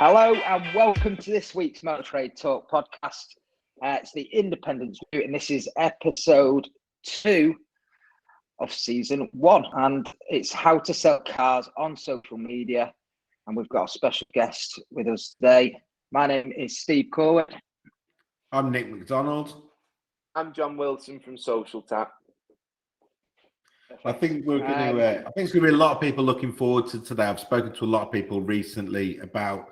Hello and welcome to this week's Motor Trade Talk podcast. It's the Independence Route, and this is episode 2 of season 1, and it's how to sell cars on social media. And we've got a special guest with us today. My name is Steve Corwin. I'm Nick McDonald. I'm Jon Wilson from Social Tap. I think we're going to. I think there's going to be a lot of people looking forward to today. I've spoken to a lot of people recently about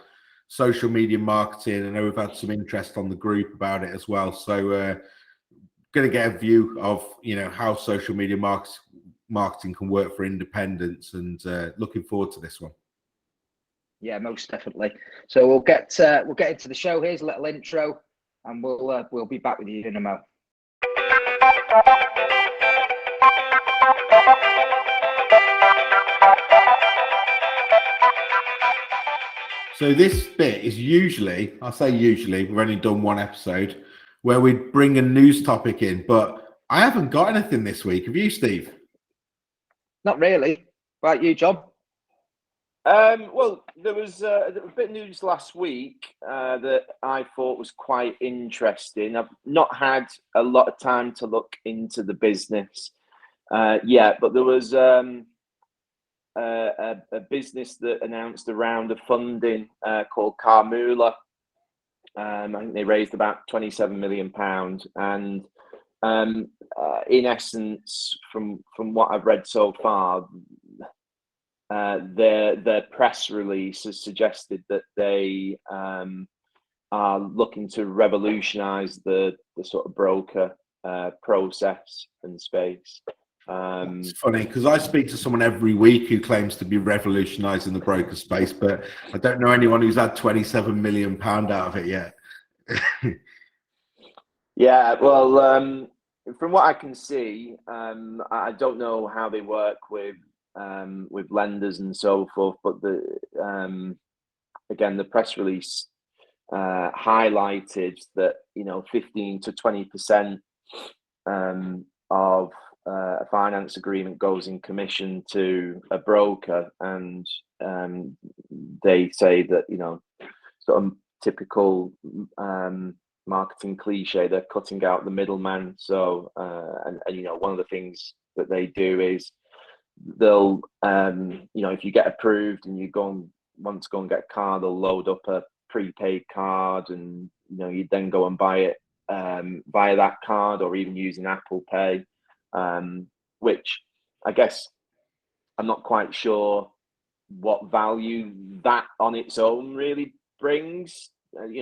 social media marketing. I know we've had some interest on the group about it as well. So, going to get a view of how social media marketing can work for independents, and looking forward to this one. Yeah, most definitely. So we'll get into the show. Here's a little intro, and we'll be back with you in a moment. So this bit is usually, we've only done one episode, where we bring a news topic in, but I haven't got anything this week. Have you, Steve? Not really. Right, you, John? Well, there was a bit of news last week that I thought was quite interesting. I've not had a lot of time to look into the business yet, but there was a business that announced a round of funding called Carmoola. I think they raised about £27 million, and in essence, from what I've read so far, their press release has suggested that they are looking to revolutionise the sort of broker process and space. It's funny because I speak to someone every week who claims to be revolutionising the broker space, but I don't know anyone who's had £27 million out of it yet. Yeah, well, from what I can see, I don't know how they work with lenders and so forth, but again, the press release highlighted that 15 to 20% of a finance agreement goes in commission to a broker, and they say that sort of typical marketing cliche, they're cutting out the middleman. So and one of the things that they do is they'll if you get approved and you want to go and get a car, they'll load up a prepaid card, and you then go and buy it via that card, or even using Apple Pay, which I guess I'm not quite sure what value that on its own really brings,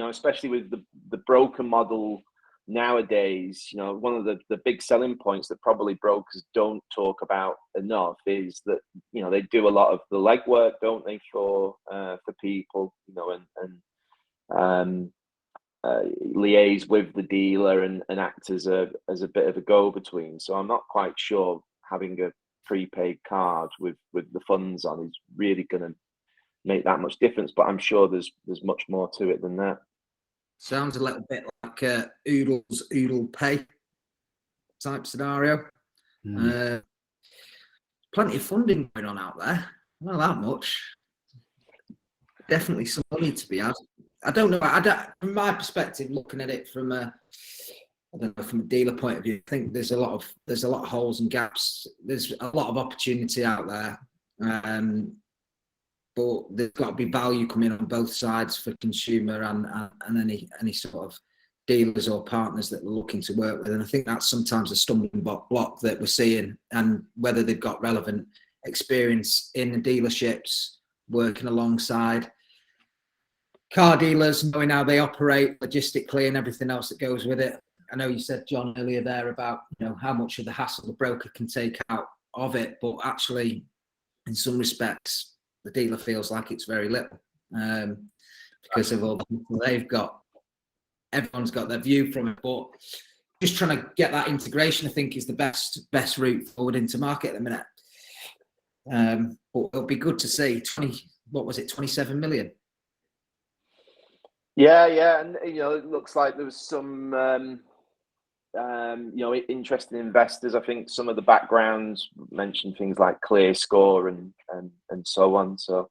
especially with the broker model nowadays. One of the big selling points that probably brokers don't talk about enough is that they do a lot of the legwork, don't they, for people, and liaise with the dealer and act as a bit of a go-between. So I'm not quite sure having a prepaid card with the funds on is really going to make that much difference, but I'm sure there's much more to it than that. Sounds a little bit like Oodle Pay type scenario. Plenty of funding going on out there. Not that much. Definitely some money to be had. I don't know. From my perspective, looking at it from a dealer point of view, I think there's a lot of holes and gaps. There's a lot of opportunity out there, but there's got to be value coming on both sides for consumer and any sort of dealers or partners that we're looking to work with. And I think that's sometimes a stumbling block that we're seeing, and whether they've got relevant experience in the dealerships, working alongside car dealers, knowing how they operate logistically and everything else that goes with it. I know you said, John, earlier there about how much of the hassle the broker can take out of it, but actually, in some respects, the dealer feels like it's very little because of all the people they've got. Everyone's got their view from it, but just trying to get that integration, I think, is the best route forward into market at the minute. But it'll be good to see 27 million. Yeah, and it looks like there was some interesting investors. I think some of the backgrounds mentioned things like Clear Score and so on. So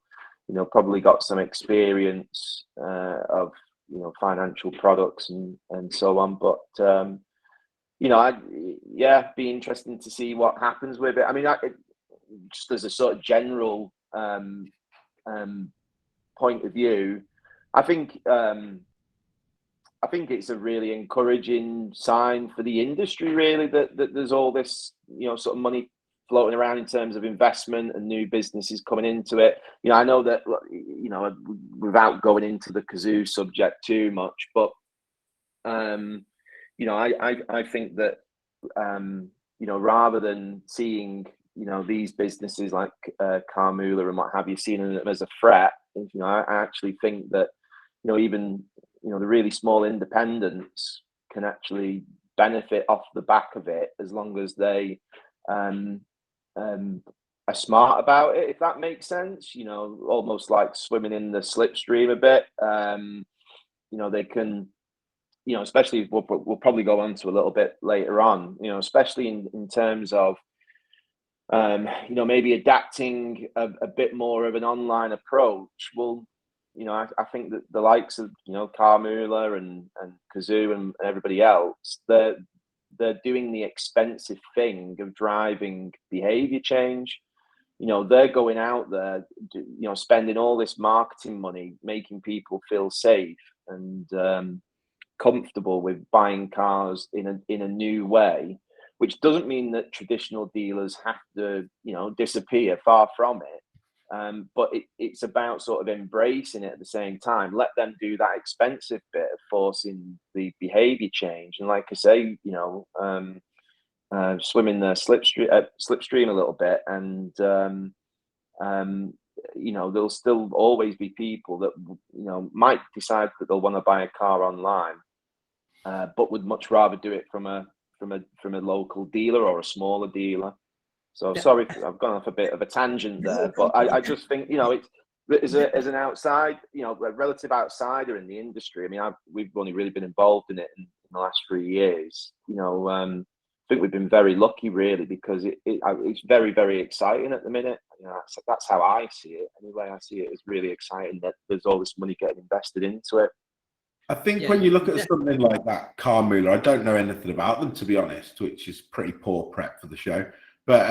probably got some experience of financial products and so on. But be interesting to see what happens with it. I mean, just as a sort of general point of view, I think it's a really encouraging sign for the industry, really, that there's all this sort of money floating around in terms of investment and new businesses coming into it. I know that without going into the Carzoo subject too much, but I think that rather than seeing these businesses like Carmoola and what have you, seeing them as a threat, I actually think that even the really small independents can actually benefit off the back of it, as long as they are smart about it, if that makes sense. Almost like swimming in the slipstream a bit. They can, especially we'll probably go on to a little bit later on. Especially in terms of maybe adapting a bit more of an online approach. Well, I think that the likes of Carmoola and Carzoo and everybody else, they're doing the expensive thing of driving behaviour change. They're going out there, spending all this marketing money, making people feel safe and comfortable with buying cars in a new way, which doesn't mean that traditional dealers have to, disappear. Far from it. But it's about sort of embracing it at the same time. Let them do that expensive bit of forcing the behaviour change, and like I say, swim in the slipstream a little bit, and there'll still always be people that might decide that they'll want to buy a car online, but would much rather do it from a local dealer or a smaller dealer. So sorry, I've gone off a bit of a tangent there, but I just think it's as an outside, a relative outsider in the industry. I mean, we've only really been involved in it in the last 3 years. I think we've been very lucky, really, because it's very, very exciting at the minute. That's how I see it. Anyway, I see it as really exciting that there's all this money getting invested into it. I think when you look at something like that, Carmoola, I don't know anything about them, to be honest, which is pretty poor prep for the show. But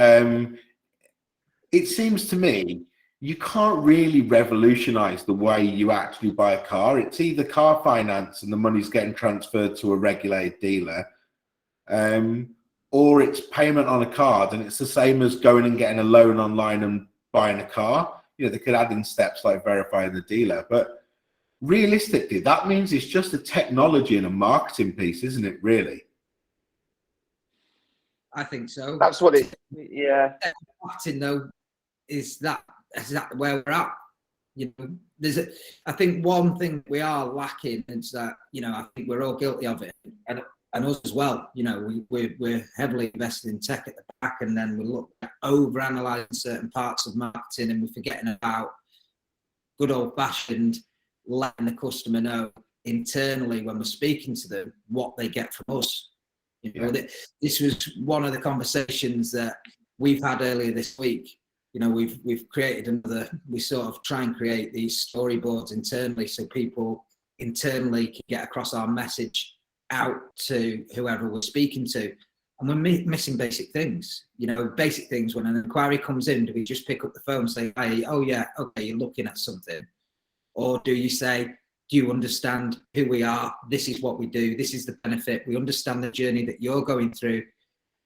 it seems to me you can't really revolutionise the way you actually buy a car. It's either car finance and the money's getting transferred to a regulated dealer, or it's payment on a card, and it's the same as going and getting a loan online and buying a car. They could add in steps like verifying the dealer, but realistically, that means it's just a technology and a marketing piece, isn't it, really? I think so. That's what it. Yeah. Marketing, though, is that where we're at? I think one thing we are lacking is that I think we're all guilty of it, and us as well. We're heavily invested in tech at the back, and then we look at over-analysing certain parts of marketing, and we're forgetting about good old-fashioned letting the customer know internally when we're speaking to them what they get from us. This was one of the conversations that we've had earlier this week. We've created we sort of try and create these storyboards internally so people internally can get across our message out to whoever we're speaking to. And we're missing basic things. Basic things. When an inquiry comes in, do we just pick up the phone and say, hey, oh yeah, okay, you're looking at something? Or do you say, do you understand who we are? This is what we do. This is the benefit. We understand the journey that you're going through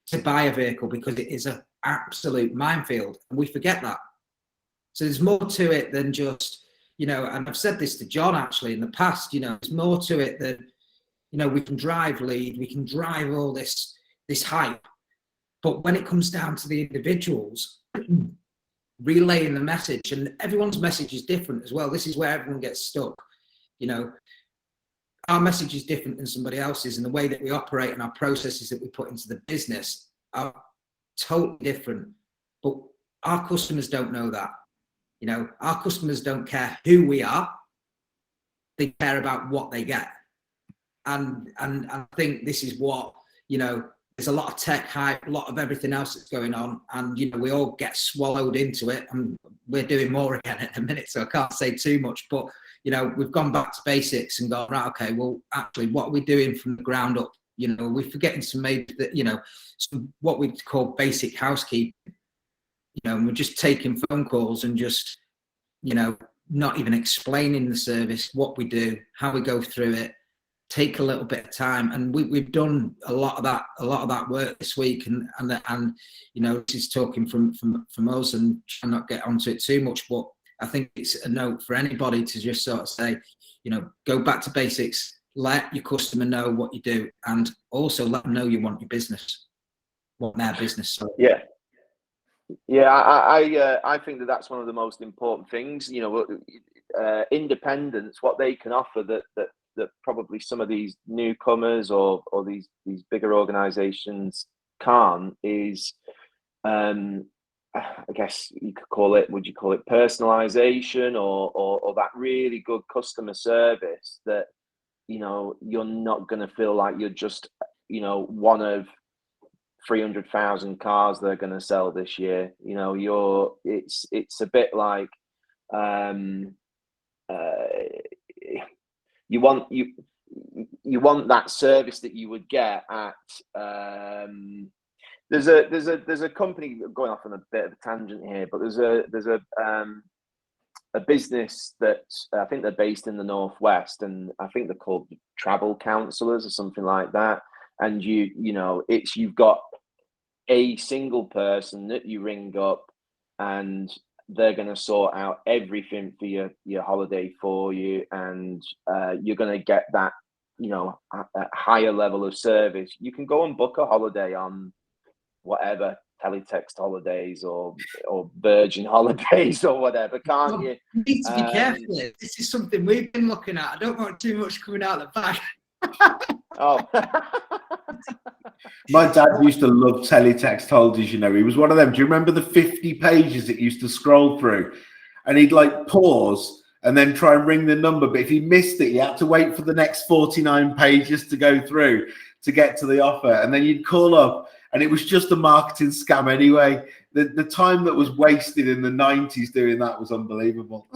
to buy a vehicle, because it is an absolute minefield. And we forget that. So there's more to it than just, and I've said this to John actually in the past, there's more to it than, we can drive lead, we can drive all this hype. But when it comes down to the individuals, relaying the message, and everyone's message is different as well. This is where everyone gets stuck. Our message is different than somebody else's, and the way that we operate and our processes that we put into the business are totally different. But our customers don't know that. Our customers don't care who we are. They care about what they get. And I think this is what, there's a lot of tech hype, a lot of everything else that's going on, and we all get swallowed into it, and we're doing more again at the minute, so I can't say too much, but we've gone back to basics and gone, right, okay, well, actually, what are we doing from the ground up? We're forgetting some maybe that, some what we call basic housekeeping, and we're just taking phone calls and just, not even explaining the service, what we do, how we go through it, take a little bit of time. And we've done a lot of that work this week, and this is talking from us, and trying not get onto it too much, but I think it's a note for anybody to just sort of say, go back to basics, let your customer know what you do, and also let them know you want your business, want their business. So. Yeah, I think that's one of the most important things. Independence, what they can offer that probably some of these newcomers or these bigger organisations can't is, I guess you could call it. Would you call it personalisation or that really good customer service that you're not going to feel like you're just one of 300,000 cars they're going to sell this year. It's a bit like you want that service that you would get at there's a company, going off on a bit of a tangent here, but there's a business that I think they're based in the Northwest, and I think they're called travel counselors or something like that. And you've got a single person that you ring up, and they're going to sort out everything for your holiday for you, and you're going to get that a higher level of service. You can go and book a holiday on whatever, teletext holidays or Virgin holidays or whatever, can't you? You need to be careful. This is something we've been looking at. I don't want too much coming out the back. Oh. My dad used to love teletext holidays. He was one of them. Do you remember the 50 pages it used to scroll through? And he'd pause and then try and ring the number. But if he missed it, he had to wait for the next 49 pages to go through to get to the offer. And then you'd call up, and it was just a marketing scam anyway. The time that was wasted in the 90s doing that was unbelievable.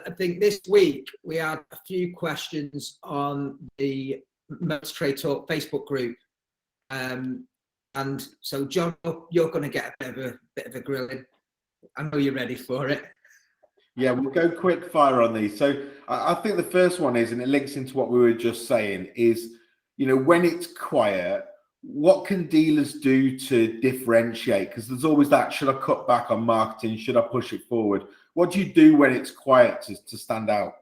I think this week we had a few questions on the Motor Trade Talk Facebook group, and so John, you're going to get a bit of a grilling. I know you're ready for it. Yeah, we'll go quick fire on these. So I think the first one is, and it links into what we were just saying, is when it's quiet, what can dealers do to differentiate? Because there's always that: should I cut back on marketing? Should I push it forward? What do you do when it's quiet to stand out?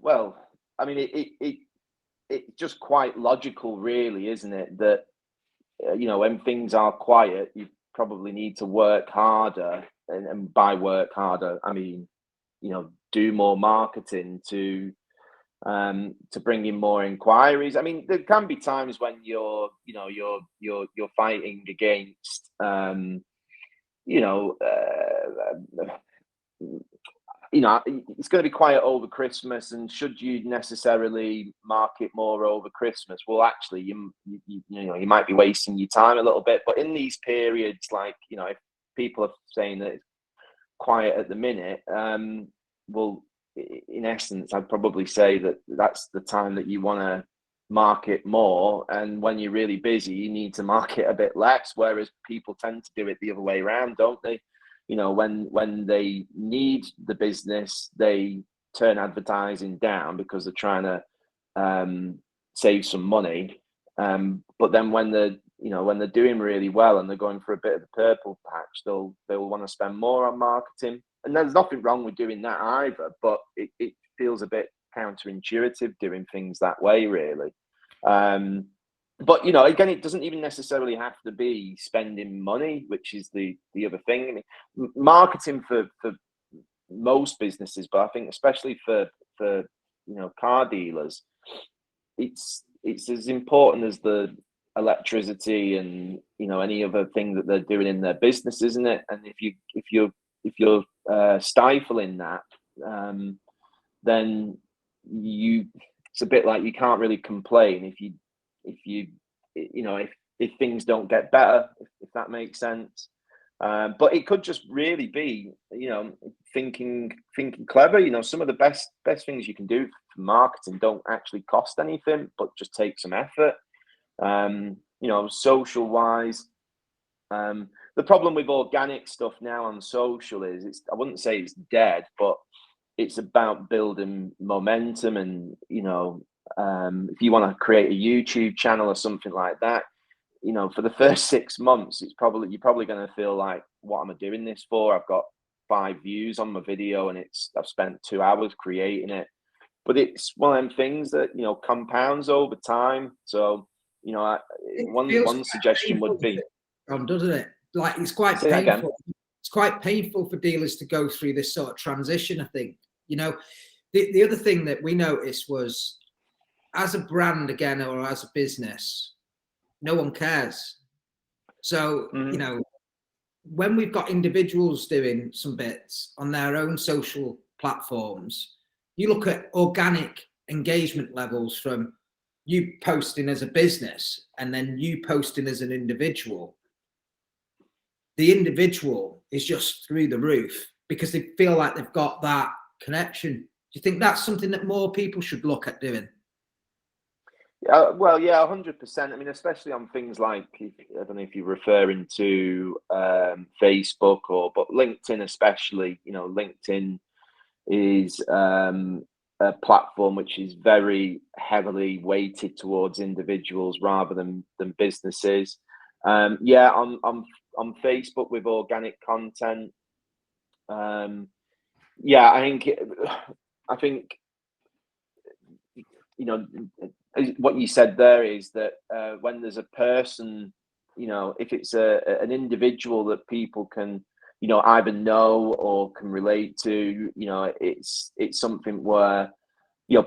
Well, I mean, it's just quite logical, really, isn't it? That when things are quiet, you probably need to work harder, and by work harder, I mean do more marketing to bring in more inquiries. I mean, there can be times when you're fighting against it's going to be quiet over Christmas, and should you necessarily market more over Christmas? Well, actually, you might be wasting your time a little bit. But in these periods, if people are saying that it's quiet at the minute, well, in essence, I'd probably say that that's the time that you want to market more, and when you're really busy, you need to market a bit less. Whereas people tend to do it the other way around, don't they? When they need the business, they turn advertising down because they're trying to save some money. But then when they're doing really well and they're going for a bit of the purple patch, they'll want to spend more on marketing. And there's nothing wrong with doing that either, but it feels a bit counterintuitive doing things that way, really. But again, it doesn't even necessarily have to be spending money, which is the other thing. I mean, marketing for most businesses, but I think especially for car dealers, it's as important as the electricity and any other thing that they're doing in their business, isn't it? And if you're stifling that, then it's a bit like you can't really complain if things don't get better, if that makes sense. But it could just really be, thinking clever. Some of the best things you can do for marketing don't actually cost anything, but just take some effort. Social wise, the problem with organic stuff now on social is I wouldn't say it's dead, but it's about building momentum. And if you want to create a YouTube channel or something like that, for the first 6 months, you're probably going to feel like, what am I doing this for? I've got 5 views on my video and I've spent 2 hours creating it. But it's one of them things that, compounds over time. So, one suggestion would be, doesn't it? Like, it's quite painful. It's quite painful for dealers to go through this sort of transition, I think. The other thing that we noticed was, as a brand again, or as a business, no one cares. So, when we've got individuals doing some bits on their own social platforms, you look at organic engagement levels from you posting as a business and then you posting as an individual. The individual is just through the roof because they feel like they've got that connection. Do you think that's something that more people should look at doing? Well, yeah, 100%. I mean, especially on things like, I don't know if you're referring to Facebook but LinkedIn especially. LinkedIn is a platform which is very heavily weighted towards individuals rather than businesses. On Facebook with organic content. I think what you said there is that when there's a person, if it's an individual that people can, either know or can relate to, it's something where,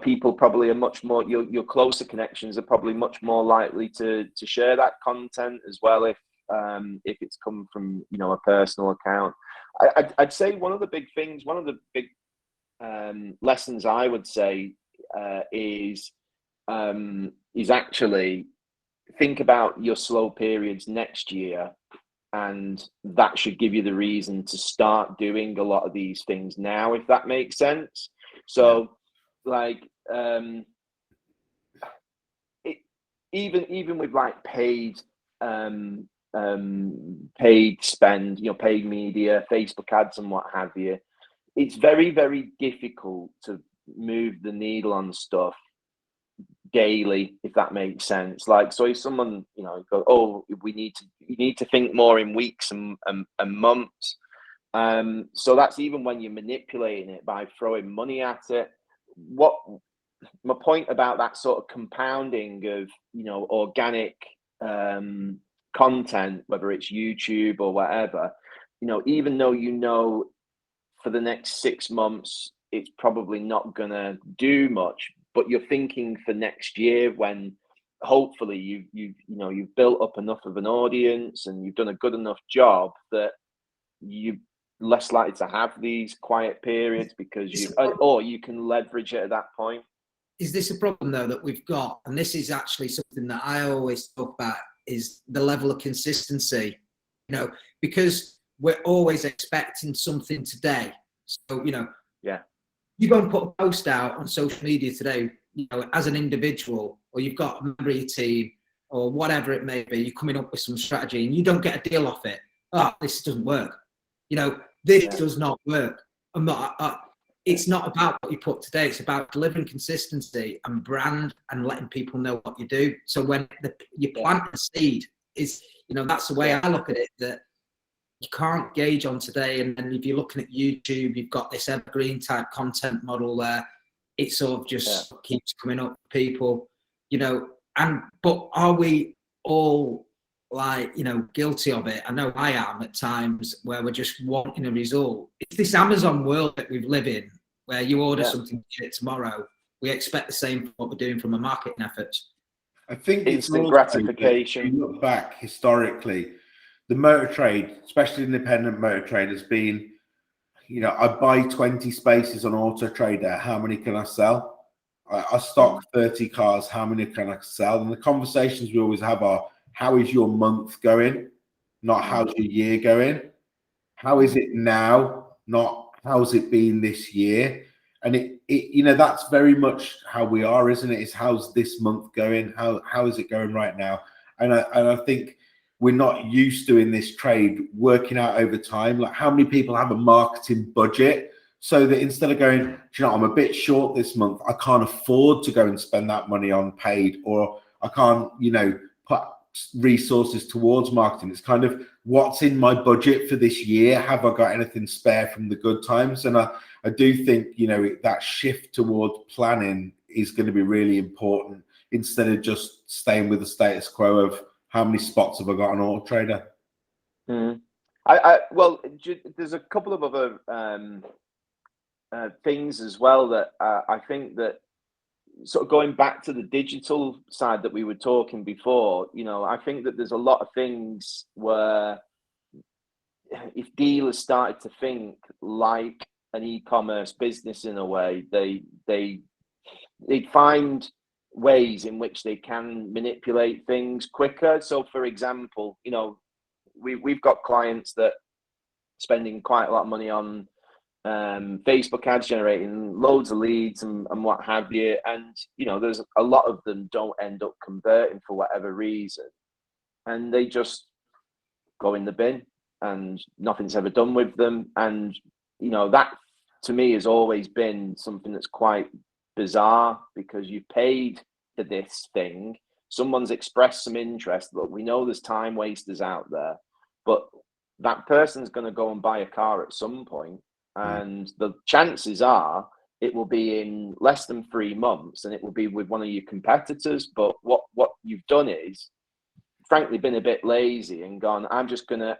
people probably are much more, your closer connections are probably much more likely to share that content as well if it's come from, a personal account. I'd say one of the big lessons I would say is actually think about your slow periods next year, and that should give you the reason to start doing a lot of these things now, if that makes sense. So even with like paid spend, paid media, Facebook ads and what have you, it's very, very difficult to move the needle on stuff daily, if that makes sense. Like, so if someone, go, oh, you need to think more in weeks and months. So that's even when you're manipulating it by throwing money at it. What my point about that sort of compounding of, organic content, whether it's YouTube or whatever, even though, for the next 6 months, it's probably not gonna do much, but you're thinking for next year when hopefully you've built up enough of an audience and you've done a good enough job that you're less likely to have these quiet periods because you can leverage it at that point. Is this a problem though that we've got? And this is actually something that I always talk about, is the level of consistency, because we're always expecting something today. So, you go and put a post out on social media today, as an individual, or you've got a member of your team or whatever it may be, you're coming up with some strategy and you don't get a deal off it. Oh, this doesn't work. This does not work. It's not about what you put today. It's about delivering consistency and brand and letting people know what you do. So when you plant a seed, that's the way I look at it, that you can't gauge on today. And then if you're looking at YouTube, you've got this evergreen type content model where it sort of just keeps coming up, people, but are we all guilty of it? I know I am at times, where we're just wanting a result. It's this Amazon world that we live in, where you order something, you get it tomorrow. We expect the same for what we're doing from a marketing efforts. I think instant gratification. If you look back historically, the motor trade, especially independent motor trade, has been, I buy 20 spaces on Auto Trader. How many can I sell? I stock 30 cars. How many can I sell? And the conversations we always have are, how is your month going? Not how's your year going? How is it now? Not how's it been this year? And it that's very much how we are, isn't it? It's how's this month going? How is it going right now? And I think we're not used to in this trade working out over time, like how many people have a marketing budget, so that instead of going, I'm a bit short this month, I can't afford to go and spend that money on paid, or I can't, put resources towards marketing. It's kind of, what's in my budget for this year? Have I got anything spare from the good times? And I do think, that shift towards planning is going to be really important, instead of just staying with the status quo of how many spots have I got on Auto Trader. Well, there's a couple of other things as well that I think that, sort of going back to the digital side that we were talking before, I think that there's a lot of things where, if dealers started to think like an e-commerce business in a way, they'd find ways in which they can manipulate things quicker. So, for example, we've got clients that spending quite a lot of money on Facebook ads, generating loads of leads and what have you, and there's a lot of them don't end up converting for whatever reason, and they just go in the bin and nothing's ever done with them. And that to me has always been something that's quite bizarre, because you paid for this thing, someone's expressed some interest. Look, we know there's time wasters out there, but that person's going to go and buy a car at some point, and the chances are it will be in less than 3 months, and it will be with one of your competitors. But what you've done is, frankly, been a bit lazy and gone, I'm just gonna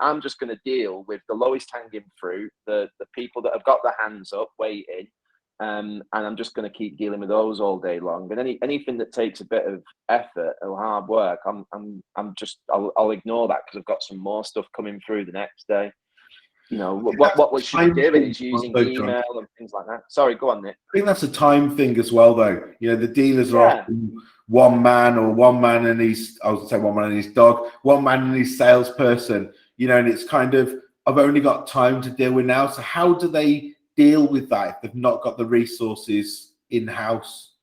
deal with the lowest hanging fruit, the people that have got their hands up waiting, and I'm just going to keep dealing with those all day long. And anything that takes a bit of effort or hard work, I'll ignore that, because I've got some more stuff coming through the next day. What we should be doing is using email and things like that. Sorry, go on, Nick. I think that's a time thing as well, though. The dealers are often one man and his, I was say one man and his dog, one man and his salesperson, and it's kind of, I've only got time to deal with now. So how do they deal with that if they've not got the resources in-house?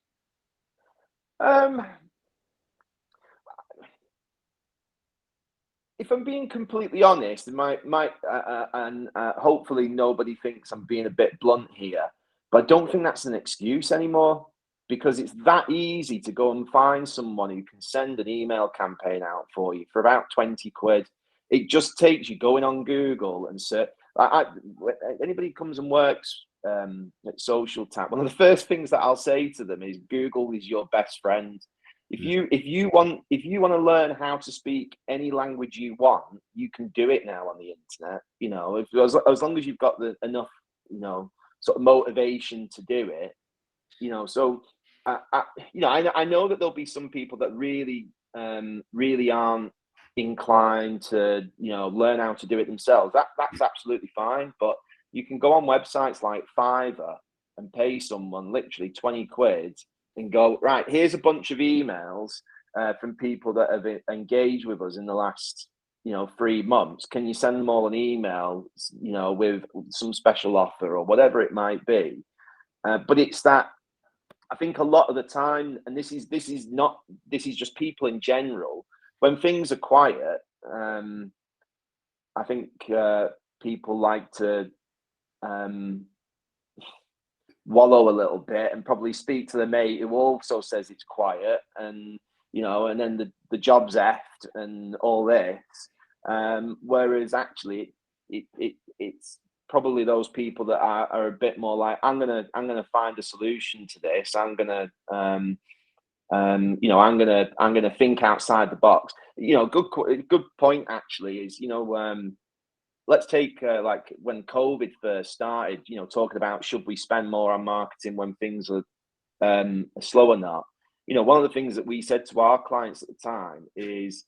If I'm being completely honest, and hopefully nobody thinks I'm being a bit blunt here, but I don't think that's an excuse anymore, because it's that easy to go and find someone who can send an email campaign out for you for about 20 quid. It just takes you going on Google and search. Anybody comes and works at Social Tap, one of the first things that I'll say to them is, Google is your best friend. If you want to learn how to speak any language you want, you can do it now on the internet. As long as you've got enough, sort of motivation to do it. So I know that there'll be some people that really aren't inclined to learn how to do it themselves. That's absolutely fine. But you can go on websites like Fiverr and pay someone literally 20 quid. And go, right, here's a bunch of emails from people that have engaged with us in the last, 3 months. Can you send them all an email, with some special offer or whatever it might be? But it's that, I think a lot of the time, and this is just people in general, when things are quiet, I think people like to wallow a little bit and probably speak to the mate who also says it's quiet, and and then the job's effed and all this, whereas actually it's probably those people that are a bit more like, I'm gonna find a solution to this. I'm gonna think outside the box. Good point actually is, let's take like when COVID first started, talking about, should we spend more on marketing when things are slow or not? One of the things that we said to our clients at the time is,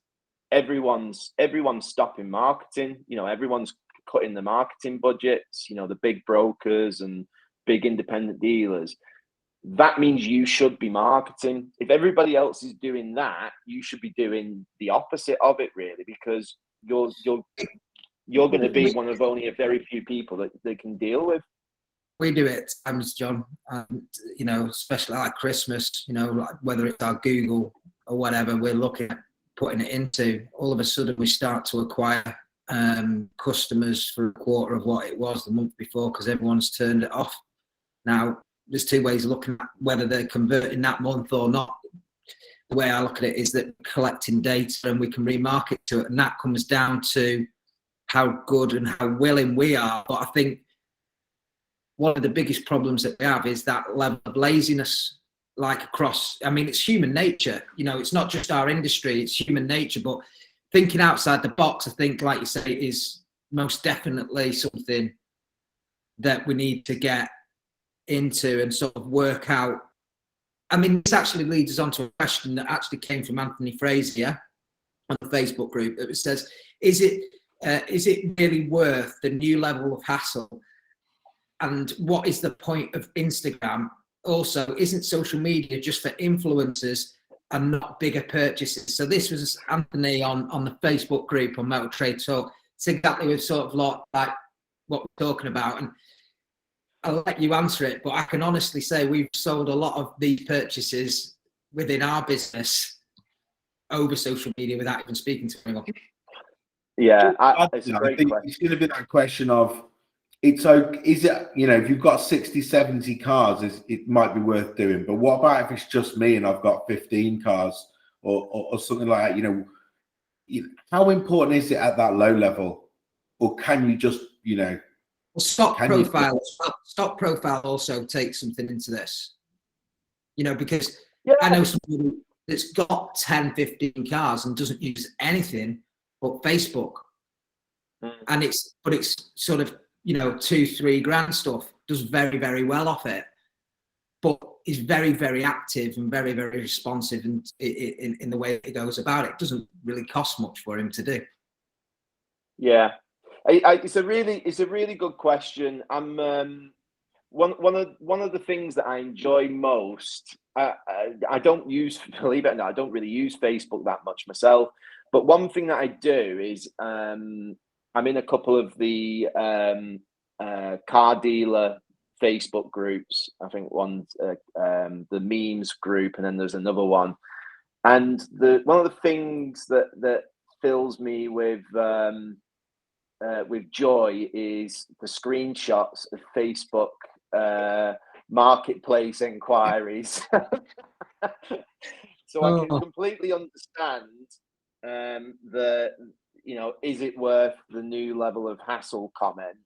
everyone's stopping marketing. Everyone's cutting the marketing budgets. The big brokers and big independent dealers. that means you should be marketing. If everybody else is doing that, you should be doing the opposite of it, really, because you're going to be one of only a very few people that they can deal with. We do it at times, John, you know, especially like Christmas, you know, like whether it's our Google or whatever we're looking at putting it into, all of a sudden we start to acquire customers for a quarter of what it was the month before because everyone's turned it off. Now, there's two ways of looking at whether they're converting that month or not. The way I look at it is that collecting data and we can remarket to it, and that comes down to how good and how willing we are. But I think one of the biggest problems that we have is that level of laziness, like across, I mean, it's human nature, you know, it's not just our industry, it's human nature, but thinking outside the box, I think, like you say, is most definitely something that we need to get into and sort of work out. I mean, this actually leads us on to a question that actually came from Anthony Frazier on the Facebook group. It says, is it really worth the new level of hassle? And what is the point of Instagram? Also, isn't social media just for influencers and not bigger purchases? So this was Anthony on the Facebook group on Metal Trade Talk. It's exactly with sort of like what we're talking about. And I'll let you answer it, but I can honestly say we've sold a lot of these purchases within our business over social media without even speaking to anyone. Yeah, it's a great question. It's going to be that question of, is it, you know, if you've got 60, 70 cars, it might be worth doing. But what about if it's just me and I've got 15 cars or something like that? You know, how important is it at that low level? Or can you just, you know, well, stock profile also takes something into this, you know, because I know somebody that's got 10, 15 cars and doesn't use anything but Facebook. And it's sort of, you know, 2-3 grand stuff, does very, very well off it, but is very, very active and very, very responsive in the way he goes about it. It doesn't really cost much for him to do. Yeah. It's a really good question. I'm one of the things that I enjoy most. I don't use, believe it or not, I don't really use Facebook that much myself. But one thing that I do is I'm in a couple of the car dealer Facebook groups. I think one's the memes group, and then there's another one. And one of the things that fills me with joy is the screenshots of Facebook marketplace inquiries. So I can completely understand the, you know, is it worth the new level of hassle comment?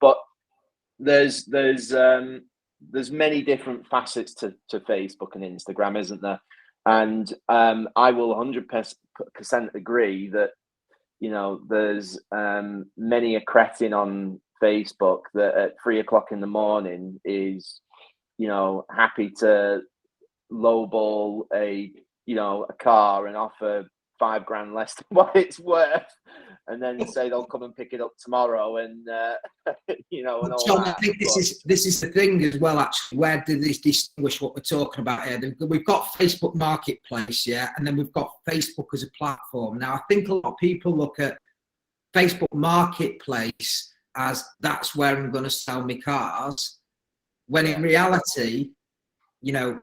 But there's many different facets to Facebook and Instagram, isn't there? And I will 100% agree that, you know, there's many a cretin on Facebook that at 3 o'clock in the morning is, you know, happy to lowball a car and offer $5 grand less than what it's worth, and then say they'll come and pick it up tomorrow, and you know, and all John, that. I think this is the thing as well. Actually, where do this distinguish what we're talking about here? We've got Facebook Marketplace, yeah, and then we've got Facebook as a platform. Now, I think a lot of people look at Facebook Marketplace as that's where I'm going to sell my cars, when in reality, you know,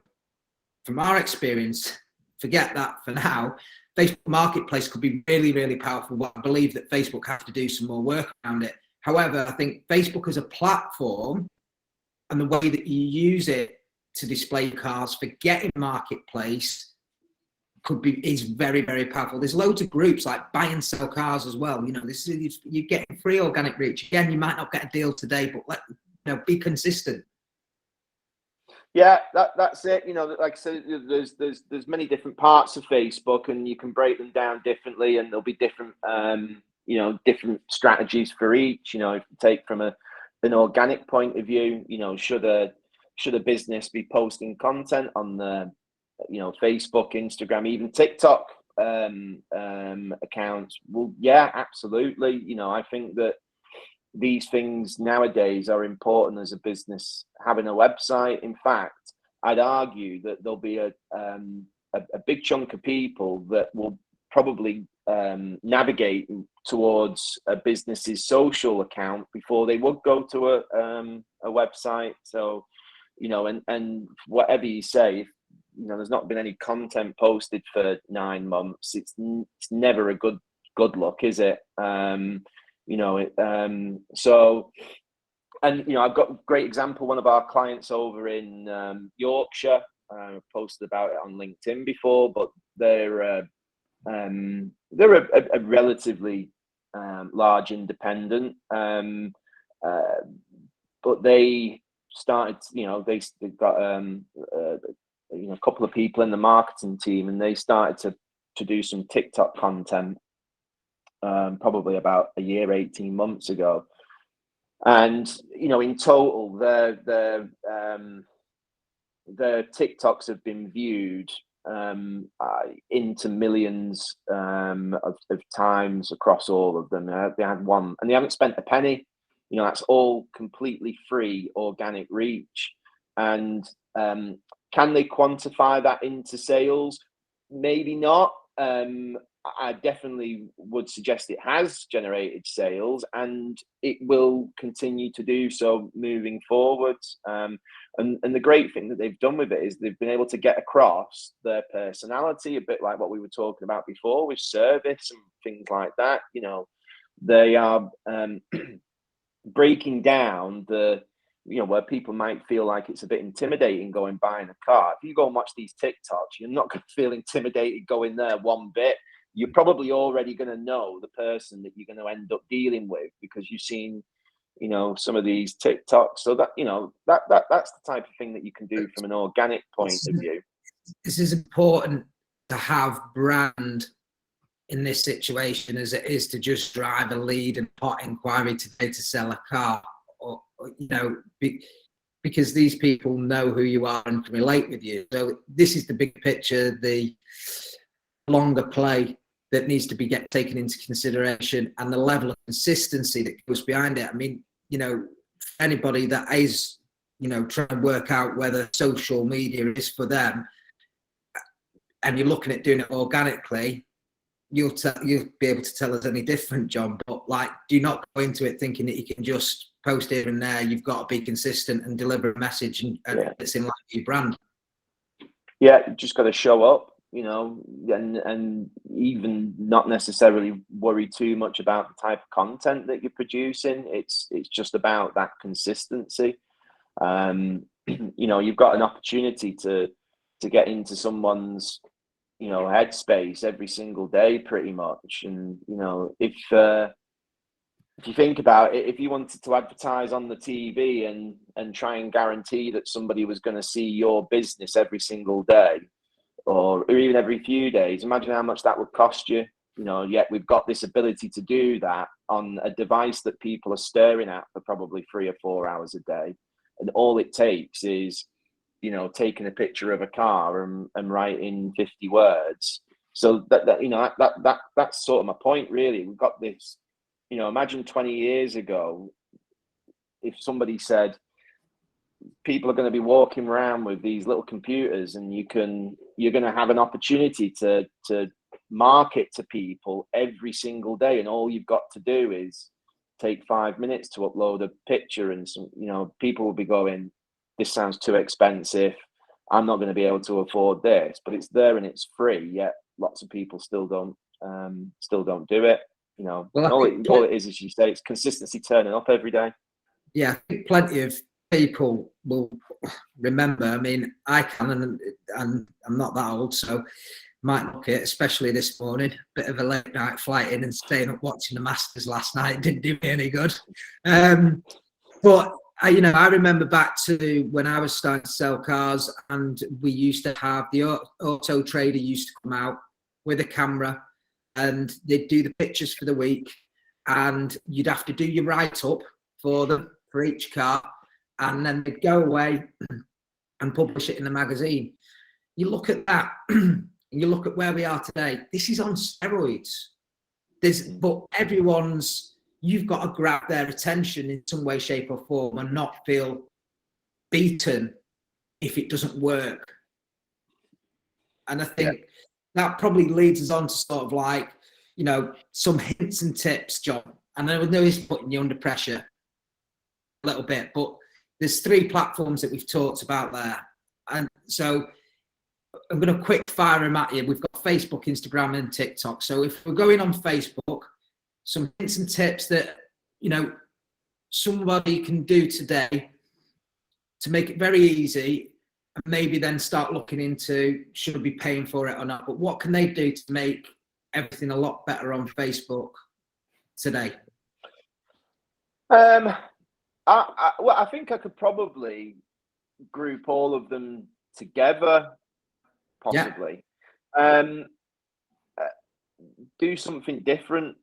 from our experience, forget that for now. Facebook Marketplace could be really, really powerful, but I believe that Facebook has to do some more work around it. However, I think Facebook as a platform and the way that you use it to display cars for getting Marketplace is very, very powerful. There's loads of groups like buy and sell cars as well. You know, you're getting free organic reach. Again, you might not get a deal today, but be consistent. Yeah, that's it. You know, like I said, there's many different parts of Facebook, and you can break them down differently, and there'll be different different strategies for each. You know, if you take from an organic point of view, you know, should a business be posting content on the, you know, Facebook, Instagram, even TikTok accounts? Well, yeah, absolutely. You know, I think that these things nowadays are important as a business having a website. In fact, I'd argue that there'll be a big chunk of people that will probably navigate towards a business's social account before they would go to a website. So, and whatever you say, if, there's not been any content posted for 9 months, it's never a good look, is it? So, and I've got a great example. One of our clients over in Yorkshire, posted about it on LinkedIn before, but they're a relatively large independent, but they started. They've got a couple of people in the marketing team, and they started to do some TikTok content, probably about a year, 18 months ago. And in total, their TikToks have been viewed into millions of times across all of them. They had one, and they haven't spent a penny. That's all completely free organic reach. And can they quantify that into sales? Maybe not. I definitely would suggest it has generated sales, and it will continue to do so moving forward. And the great thing that they've done with it is they've been able to get across their personality, a bit like what we were talking about before with service and things like that. They are breaking down where people might feel like it's a bit intimidating going buying a car. If you go and watch these TikToks, you're not going to feel intimidated going there one bit. You're probably already going to know the person that you're going to end up dealing with because you've seen, some of these TikToks. So that, that's the type of thing that you can do from an organic point of view. This is important to have brand in this situation as it is to just drive a lead and hot inquiry today to sell a car, or because these people know who you are and can relate with you. So this is the big picture, the longer play that needs to be taken into consideration, and the level of consistency that goes behind it. I mean, anybody that is, trying to work out whether social media is for them, and you're looking at doing it organically, you'll be able to tell us any different, John. But do not go into it thinking that you can just post here and there. You've got to be consistent and deliver a message, and it's in line with your brand. Yeah, you just got to show up, and even not necessarily worry too much about the type of content that you're producing. It's just about that consistency. You've got an opportunity to get into someone's headspace every single day pretty much. And if you think about it, if you wanted to advertise on the TV and try and guarantee that somebody was going to see your business every single day, or even every few days, imagine how much that would cost you. Yet we've got this ability to do that on a device that people are staring at for probably 3 or 4 hours a day. And all it takes is, taking a picture of a car and writing 50 words. So that's sort of my point, really. We've got this, imagine 20 years ago, if somebody said, people are going to be walking around with these little computers, and you're going to have an opportunity to market to people every single day, and all you've got to do is take 5 minutes to upload a picture, and some, people will be going, this sounds too expensive, I'm not going to be able to afford this. But it's there and it's free, yet lots of people still don't do it. Well, all it is, as you say, it's consistency, turning up every day. Yeah, I think plenty of people will remember. I mean, I can, and I'm not that old, so might look at, especially this morning, bit of a late night flight in and staying up watching the Masters last night. It didn't do me any good. But I remember back to when I was starting to sell cars, and we used to have the auto trader used to come out with a camera, and they'd do the pictures for the week, and you'd have to do your write-up for each car, and then they'd go away and publish it in the magazine. You look at that, and you look at where we are today. This is on steroids. But you've got to grab their attention in some way, shape, or form, and not feel beaten if it doesn't work. And I think that probably leads us on to sort of like, you know, some hints and tips, John. And I know he's putting you under pressure a little bit, but there's 3 platforms that we've talked about there. And so I'm going to quick fire them at you. We've got Facebook, Instagram, and TikTok. So if we're going on Facebook, some hints and tips that, you know, somebody can do today to make it very easy, and maybe then start looking into should I be paying for it or not. But what can they do to make everything a lot better on Facebook today? I think I could probably group all of them together, possibly. Do something different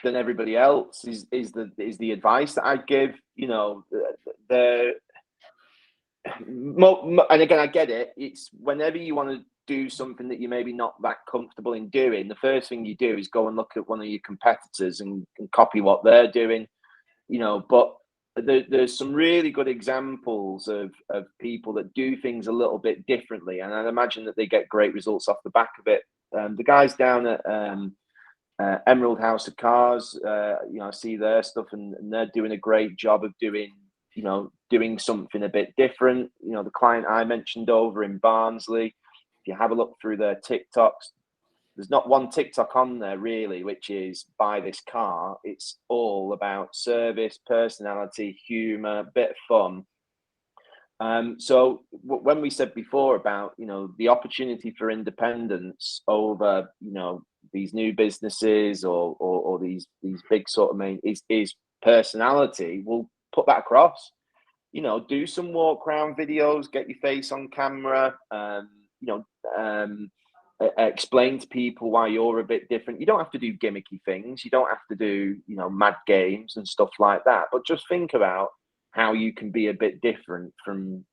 than everybody else is the advice that I'd give. You know, and again, I get it. It's whenever you want to do something that you're maybe not that comfortable in doing, the first thing you do is go and look at one of your competitors and copy what they're doing. You know, but there's some really good examples of people that do things a little bit differently, and I imagine that they get great results off the back of it. The guys down at Emerald House of Cars, you know, I see their stuff, and they're doing a great job of doing something a bit different. You know, the client I mentioned over in Barnsley, if you have a look through their TikToks, there's not one TikTok on there really, which is buy this car. It's all about service, personality, humor, bit of fun. So when we said before about, you know, the opportunity for independence over, you know, these new businesses or these big sort of main is personality, we'll put that across. You know, do some walk around videos, get your face on camera, explain to people why you're a bit different. You don't have to do gimmicky things. You don't have to do, you know, mad games and stuff like that. But just think about how you can be a bit different from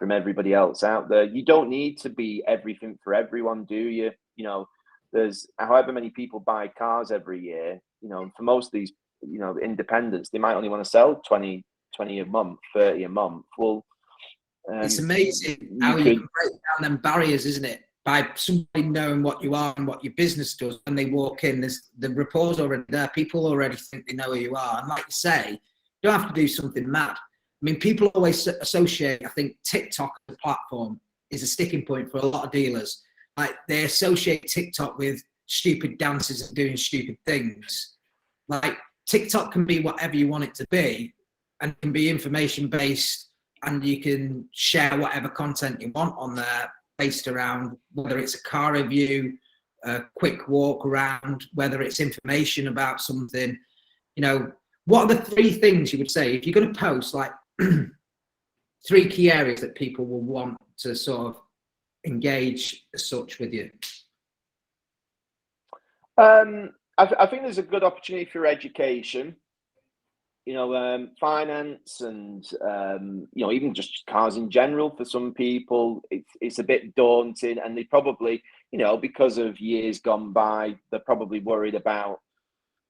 everybody else out there. You don't need to be everything for everyone, do you? You know, there's however many people buy cars every year. You know, for most of these, you know, independents, they might only want to sell 20 a month, 30 a month. Well, it's amazing how you can break down them barriers, isn't it? By somebody knowing what you are and what your business does. When they walk in, there's the rapport's already there. People already think they know who you are. And like you say, you don't have to do something mad. I mean, people always associate, I think TikTok as a platform is a sticking point for a lot of dealers. Like they associate TikTok with stupid dances and doing stupid things. Like TikTok can be whatever you want it to be, and can be information based, and you can share whatever content you want on there, based around whether it's a car review, a quick walk around, whether it's information about something. You know, what are the 3 things you would say if you're going to post, like 3 key areas that people will want to sort of engage as such with you? I think there's a good opportunity for education. You know, finance and, you know, even just cars in general, for some people, it's a bit daunting, and they probably, you know, because of years gone by, they're probably worried about,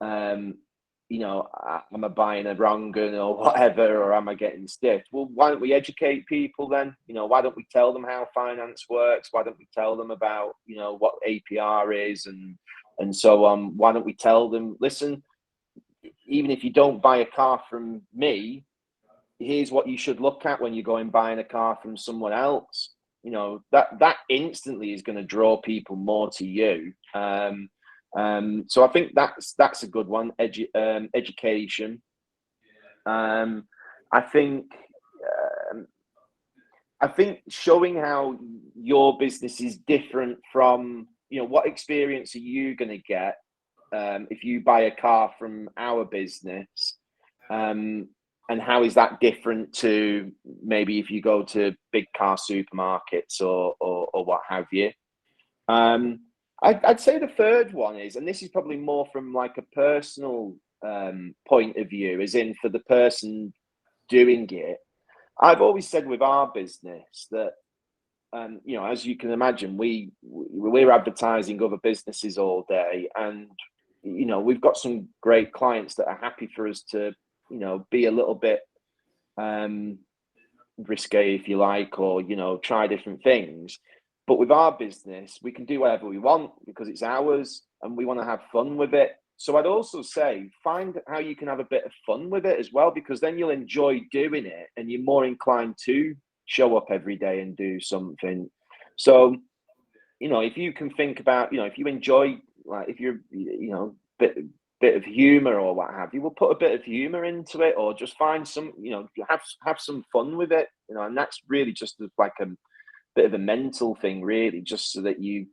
you know, am I buying a wrong gun or whatever, or am I getting stiffed? Well, why don't we educate people then? You know, why don't we tell them how finance works? Why don't we tell them about, you know, what APR is and so on? Why don't we tell them, listen, even if you don't buy a car from me, here's what you should look at when you're going buying a car from someone else. You know, that instantly is going to draw people more to you. So I think that's a good one. Education. I think showing how your business is different from, you know, what experience are you going to get if you buy a car from our business, and how is that different to maybe if you go to big car supermarkets or what have you. I'd say the third one is, and this is probably more from like a personal point of view, as in for the person doing it. I've always said with our business that, you know, as you can imagine, we're advertising other businesses all day, and you know, we've got some great clients that are happy for us to, you know, be a little bit risque, if you like, or, you know, try different things. But with our business, we can do whatever we want because it's ours and we want to have fun with it. So I'd also say find how you can have a bit of fun with it as well, because then you'll enjoy doing it and you're more inclined to show up every day and do something. So, you know, if you can think about, you know, if you enjoy, like, if you're, you know, bit of humor or what have you, we'll put a bit of humor into it, or just find some, you know, have some fun with it, you know, and that's really just like a bit of a mental thing, really, just so that you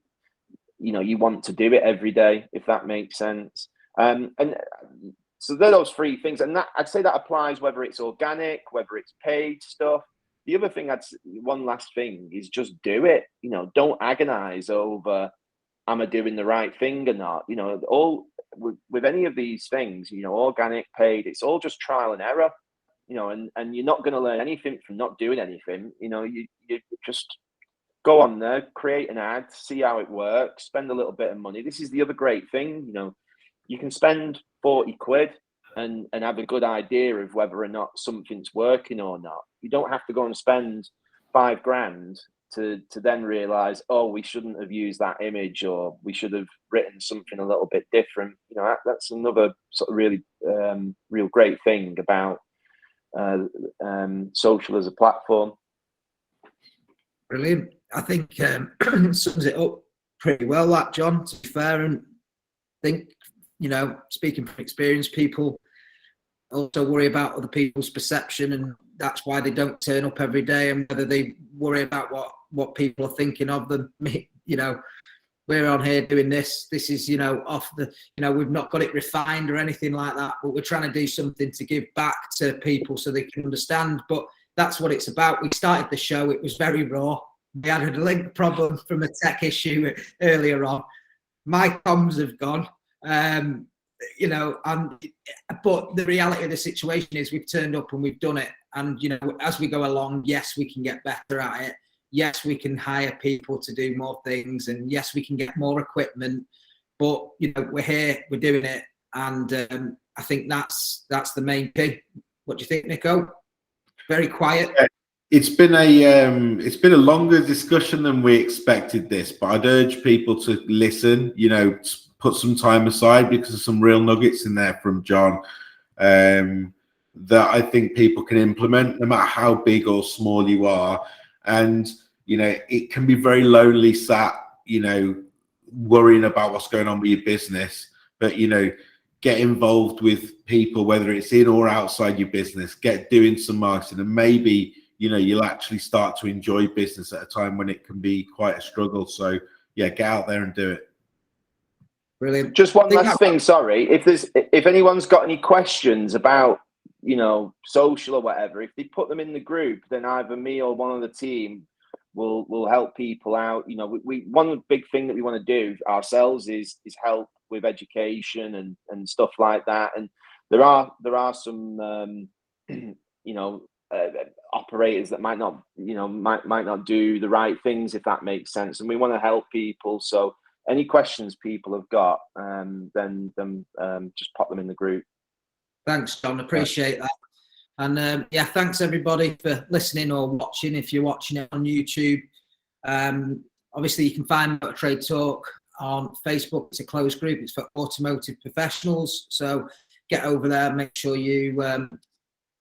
know, you want to do it every day, if that makes sense. And so they're those three things, and that I'd say that applies whether it's organic, whether it's paid stuff. The other thing, one last thing is just do it. You know, don't agonize over, am I doing the right thing or not? You know, all with any of these things, you know, organic, paid, it's all just trial and error. You know, and you're not going to learn anything from not doing anything. You know, you just go on there, create an ad, see how it works, spend a little bit of money. This is the other great thing, you know, you can spend 40 quid and have a good idea of whether or not something's working or not. You don't have to go and spend 5 grand to then realize, oh, we shouldn't have used that image, or we should have written something a little bit different. You know, that's another sort of really real great thing about social as a platform. Brilliant. I think sums it up pretty well, that, John, to be fair. And I think, you know, speaking from experience, people also worry about other people's perception, and that's why they don't turn up every day, and whether they worry about what people are thinking of them. You know, we're on here doing this. This is, you know, off the, you know, we've not got it refined or anything like that, but we're trying to do something to give back to people so they can understand. But that's what it's about. We started the show, it was very raw. We had a link problem from a tech issue earlier on. My comms have gone, you know, but the reality of the situation is we've turned up and we've done it. And, you know, as we go along, yes, we can get better at it. Yes, we can hire people to do more things. And yes, we can get more equipment. But, you know, we're here, we're doing it. And I think that's the main thing. What do you think, Nico? Very quiet. It's been a longer discussion than we expected this, but I'd urge people to listen, you know, put some time aside, because there's some real nuggets in there from Jon that I think people can implement, no matter how big or small you are. And, you know, it can be very lonely sat, you know, worrying about what's going on with your business, but, you know, get involved with people, whether it's in or outside your business, get doing some marketing, and maybe, you know, you'll actually start to enjoy business at a time when it can be quite a struggle. So yeah, get out there and do it. Brilliant. Just one last thing, sorry. If anyone's got any questions about, you know, social or whatever, if they put them in the group, then either me or one of the team will help people out. You know, we one big thing that we want to do ourselves is help with education and stuff like that. And there are some you know, operators that might not do the right things, if that makes sense, and we want to help people. So any questions people have got, then just pop them in the group. Thanks, Jon, appreciate that. And yeah, thanks everybody for listening or watching, if you're watching it on YouTube. Obviously you can find Motor Trade Talk on Facebook. It's a closed group, it's for automotive professionals, so get over there, make sure you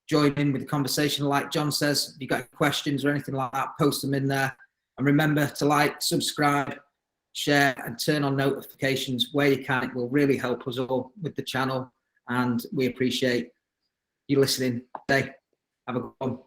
join in with the conversation. Like Jon says, if you've got any questions or anything like that, post them in there. And remember to like, subscribe, share, and turn on notifications where you can. It will really help us all with the channel, and we appreciate you listening today. Have a good one.